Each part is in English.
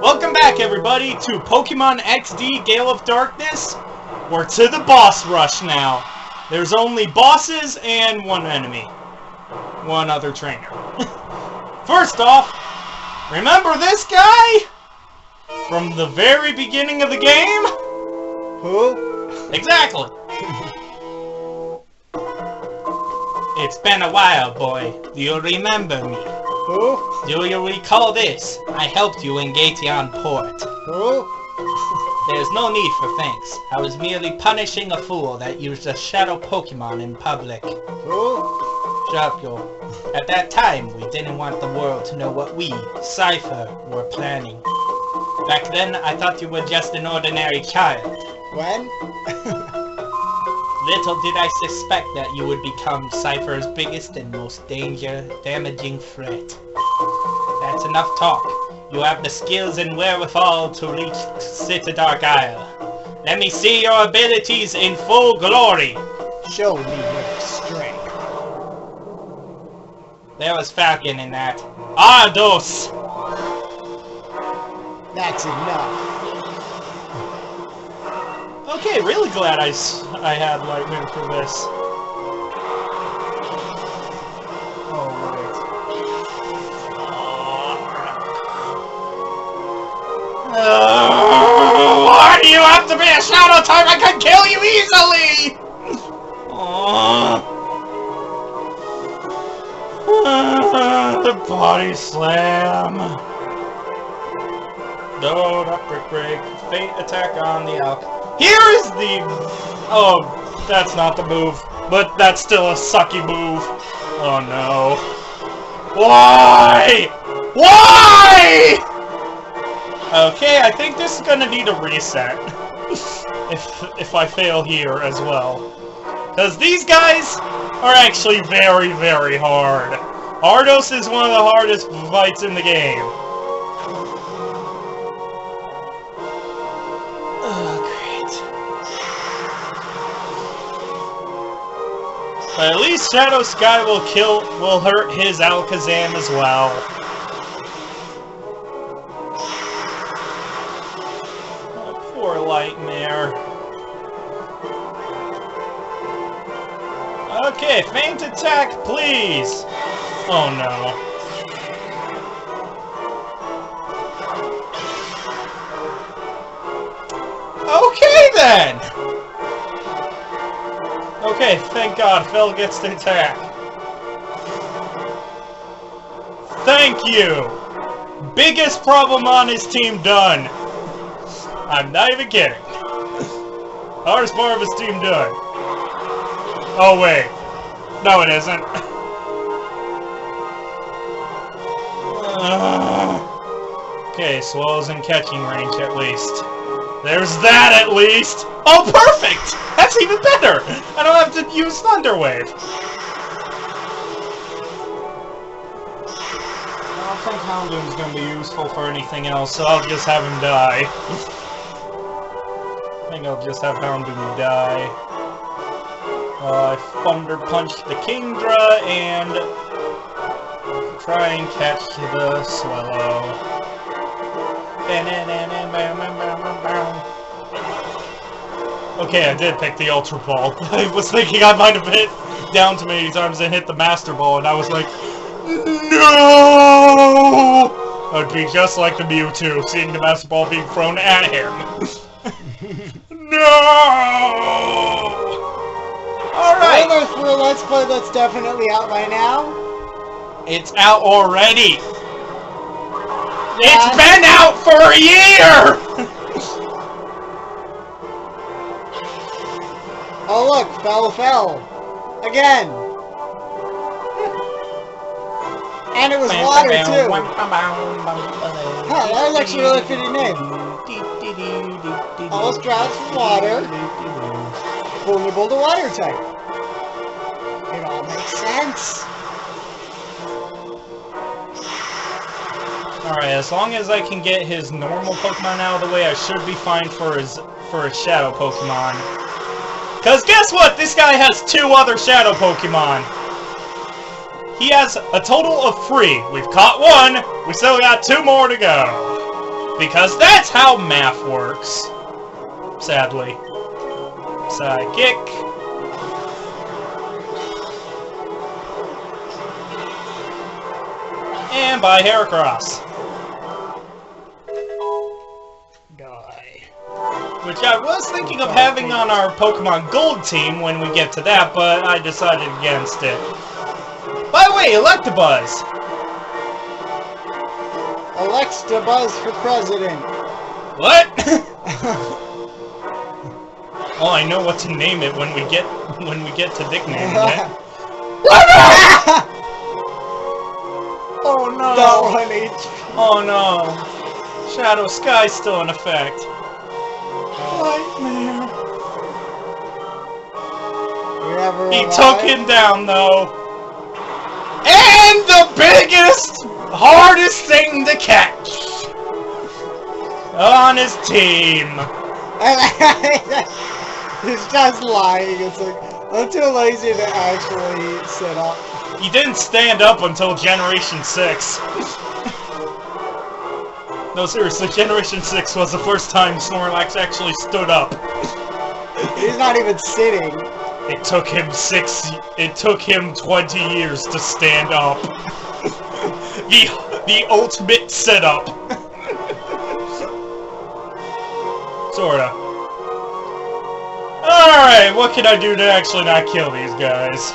Welcome back, everybody, to PokemonXD Gale of Darkness. We're to the boss rush now. There's only bosses and one enemy. One other trainer. First off, remember this guy? From the very beginning of the game? Who? Exactly. It's been a while, boy. Do you remember me? Who? Do you recall this? I helped you in Gation Port. Who? There's no need for thanks. I was merely punishing a fool that used a shadow Pokemon in public. Who? Shut up, yo. At that time, we didn't want the world to know what we, Cypher, were planning. Back then, I thought you were just an ordinary child. When? Little did I suspect that you would become Cypher's biggest and most damaging threat. That's enough talk. You have the skills and wherewithal to reach Citadark Isle. Let me see your abilities in full glory. Show me your strength. There was Falcon in that. Ardos! That's enough. Okay, really glad I had lightning for this. Oh, wait. Why do you have to be a shadow type? I could kill you easily! The body slam. No, not brick break. Fate attack on the Alk. Here is the... Oh, that's not the move. But that's still a sucky move. Oh no. Why? Why? Okay, I think this is gonna need a reset. if I fail here as well. Because these guys are actually very, very hard. Ardos is one of the hardest fights in the game. But at least Shadow Sky will hurt his Alakazam as well. Oh, poor Lightmare. Okay, feint attack, please. Oh no. Okay then. Okay, thank God, Phil gets to attack. Thank you! Biggest problem on his team done. I'm not even kidding. Hardest part of his team done. Oh wait. No it isn't. Okay, Swellow's in catching range at least. There's that at least! Oh, perfect! That's even better! I don't have to use Thunder Wave. I don't think Houndoom's gonna be useful for anything else, so I'll just have him die. I think I'll just have Houndoom die. Thunder Punch the Kingdra and try and catch the Swellow. Okay, I did pick the Ultra Ball. I was thinking I might have hit down too many times and hit the Master Ball, and I was like, no! I'd be just like the Mewtwo, seeing the Master Ball being thrown at him. No! Alright! Spoilers for a Let's Play that's definitely out by now. It's out already! Yeah. It's been out for a year! Oh look, fell. Again! And it was water too! Huh, that was actually a really fitting name. All Strats from water. Vulnerable to water type. It all makes sense. Alright, as long as I can get his normal Pokemon out of the way, I should be fine for his Shadow Pokemon. Because guess what? This guy has 2 other Shadow Pokemon. He has a total of 3. We've caught 1. We still got 2 more to go. Because that's how math works. Sadly. Sidekick. And by Heracross. Die. Which I was thinking of having on our Pokemon Gold team when we get to that, but I decided against it. By the way, Electabuzz! Electabuzz for president. What? Oh, I know what to name it when we get to nicknaming it. Oh no! That one HP. Oh no! Shadow Sky's still in effect. Nightmare. He took him down though. And the biggest, hardest thing to catch on his team. He's just lying. It's like, I'm too lazy to actually sit up. He didn't stand up until Generation 6. No, seriously, Generation 6 was the first time Snorlax actually stood up. He's not even sitting. It took him 20 years to stand up. The ultimate setup. Sorta. Alright, what can I do to actually not kill these guys?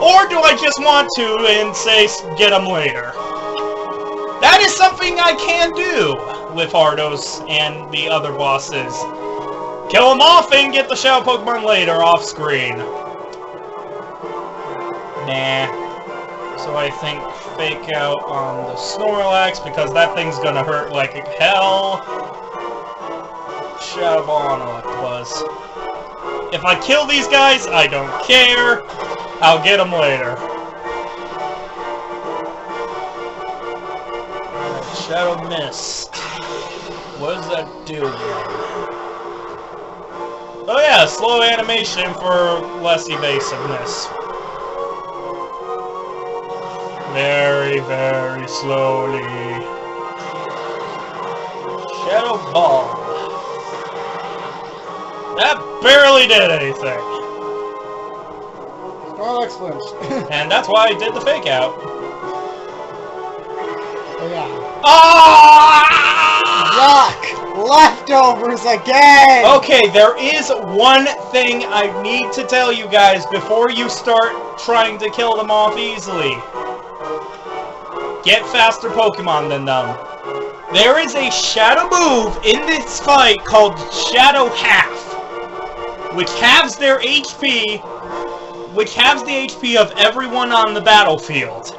Or do I just want to and say get them later? That is something I can do with Ardos and the other bosses. Kill them off and get the Shadow Pokemon later off screen. Nah. So I think fake out on the Snorlax because that thing's gonna hurt like hell. Shadow Ball on Electabuzz. If I kill these guys, I don't care. I'll get them later. Alright, Shadow Mist. What does that do? Oh yeah, slow animation for less evasiveness. Very, very slowly. Shadow Ball. That barely did anything. Snorlax flinched. And that's why I did the fake out. Oh yeah. Ah! Yuck! Leftovers again! Okay, there is one thing I need to tell you guys before you start trying to kill them off easily. Get faster Pokemon than them. There is a shadow move in this fight called Shadow Half, which halves their HP, which halves the HP of everyone on the battlefield.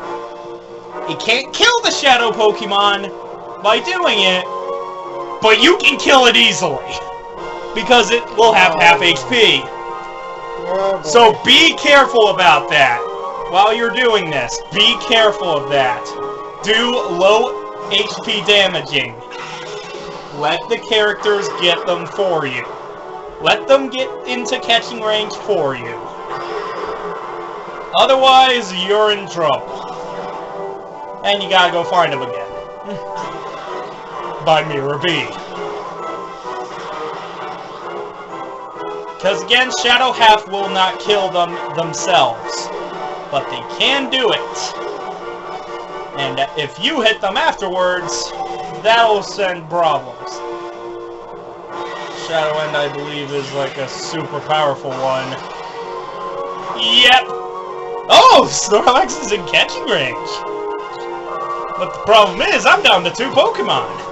It can't kill the Shadow Pokemon by doing it, but you can kill it easily, because it will have half HP. So be careful about that. While you're doing this, be careful of that. Do low HP damaging. Let the characters get them for you. Let them get into catching range for you. Otherwise, you're in trouble. And you gotta go find them again. By Mirror B. Because again, Shadow Half will not kill them themselves. But they can do it. And if you hit them afterwards, that'll send problems. Shadow End, I believe, is like a super powerful one. Yep! Oh! Snorlax is in catching range! But the problem is, I'm down to 2 Pokemon!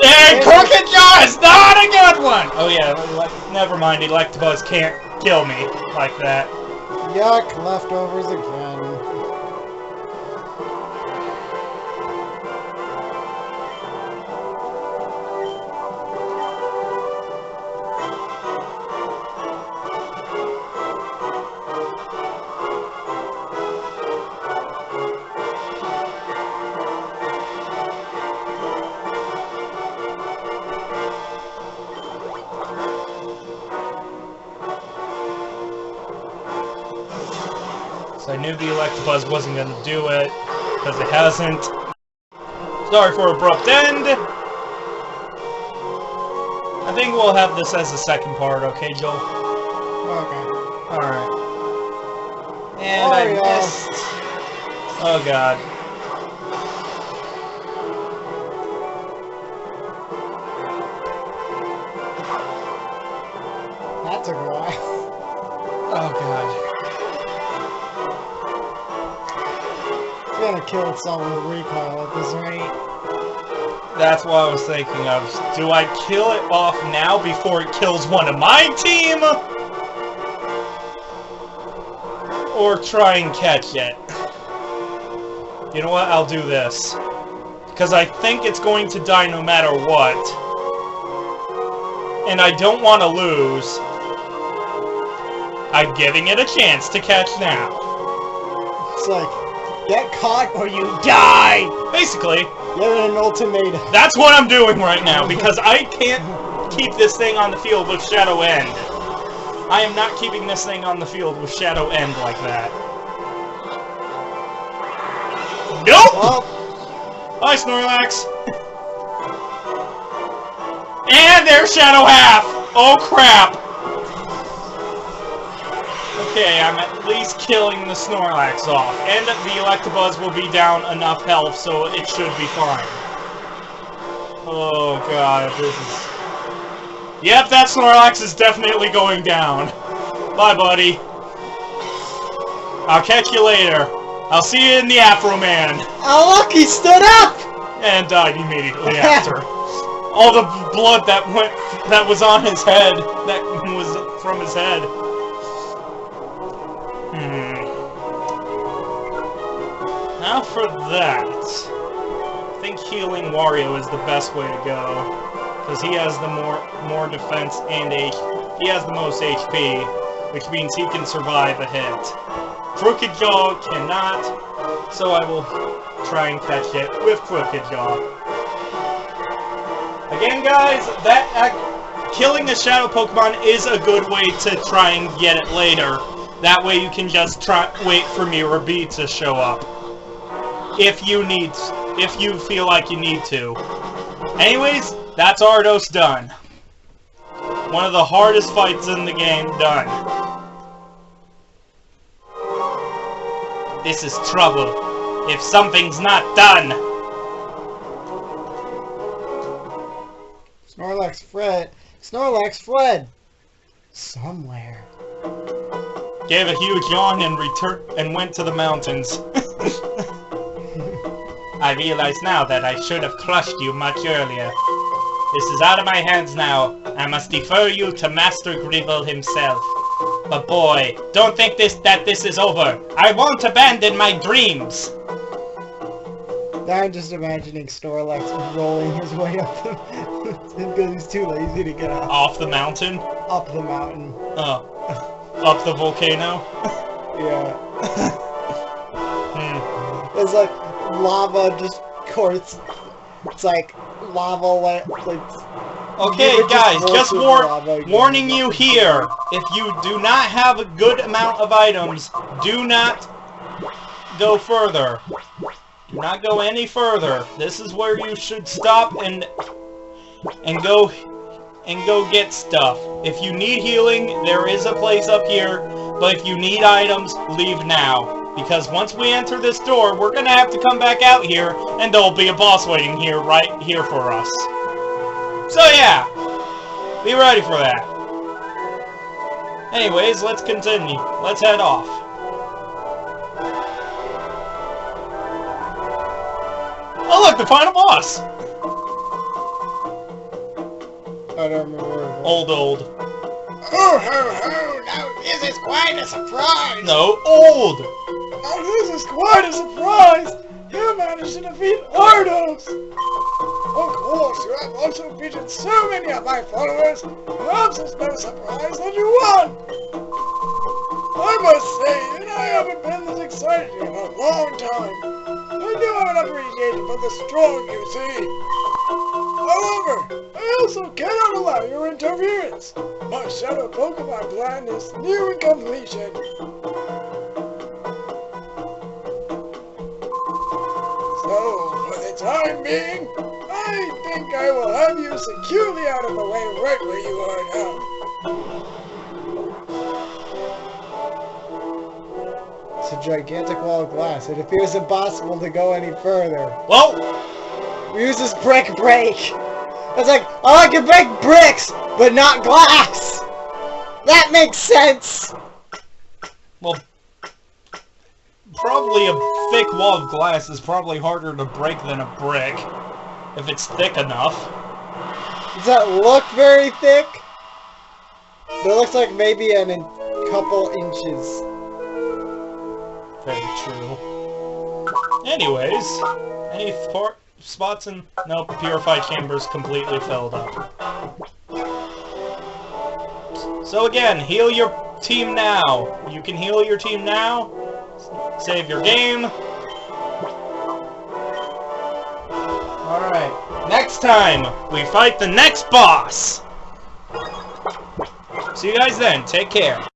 And Crooked Jaw is not a good one! Oh yeah, never mind, Electabuzz can't kill me like that. Yuck, leftovers again. So I knew the Electabuzz wasn't going to do it, because it hasn't Sorry for abrupt end. I think we'll have this as the second part, okay, Joel? Okay. Alright. And I missed. Oh god. That took a while. Oh god. It's gonna kill itself with recoil at this rate. That's what I was thinking of. Do I kill it off now before it kills one of my team? Or try and catch it? You know what? I'll do this. Because I think it's going to die no matter what. And I don't want to lose. I'm giving it a chance to catch now. It's like, get caught or you die! Basically, Give it an ultimatum. that's what I'm doing right now, because I can't keep this thing on the field with Shadow End. I am not keeping this thing on the field with Shadow End like that. Nope! Well, Bye, Snorlax! And there's Shadow Half! Oh crap! Okay, I'm at least killing the Snorlax off. And the Electabuzz will be down enough health, so it should be fine. Oh god, this is... Yep, that Snorlax is definitely going down. Bye, buddy. I'll catch you later. I'll see you in the Afro Man. oh look, he stood up! And died immediately after. All the blood that was on his head, that was from his head. Now for that. I think healing Wario is the best way to go. Because he has the more defense and he has the most HP, which means he can survive a hit. Crooked Jaw cannot, so I will try and catch it with Crooked Jaw. Again, guys, killing the Shadow Pokemon is a good way to try and get it later. That way you can just wait for Mirror B to show up. If you feel like you need to. Anyways, that's Ardos done. One of the hardest fights in the game done. This is trouble. If something's not done. Snorlax fled. Snorlax fled. Somewhere. Gave a huge yawn and went to the mountains. I realize now that I should have crushed you much earlier. This is out of my hands now. I must defer you to Master Gribble himself. But boy, don't think that this is over. I won't abandon my dreams. Now I'm just imagining Snorlax rolling his way up because he's too lazy to get up. Off the mountain? Up the mountain. Up the volcano? Yeah. It's like lava just course. It's like lava like. Okay, guys, just warning you here. If you do not have a good amount of items, do not go further. Do not go any further. This is where you should stop and go get stuff. If you need healing, there is a place up here. But if you need items, leave now. Because once we enter this door, we're gonna have to come back out here, and there'll be a boss waiting here, right here for us. So yeah, be ready for that. Anyways, let's continue. Let's head off. Oh look, the final boss! I don't remember. Old. Oh ho ho! Now this is quite a surprise! No, old! Now this is quite a surprise! You managed to defeat Ardos! Of course, you have also beaten so many of my followers, perhaps it's no surprise that you won! I must say that I haven't been this excited in a long time. I do have an appreciation for the strong you see. However, I also cannot allow your interference. My Shadow Pokemon plan is nearing completion. So, for the time being, I think I will have you securely out of the way right where you are now. It's a gigantic wall of glass. It appears impossible to go any further. Well, We use this brick break. It's like, oh, I can break bricks, but not glass. That makes sense. well, probably a thick wall of glass is probably harder to break than a brick, if it's thick enough. Does that look very thick? But it looks like maybe a couple inches. Very true. Anyways, any spots in... Nope, purified chamber's completely filled up. So again, heal your team now. You can heal your team now. Save your game. Alright, next time, we fight the next boss! See you guys then, take care.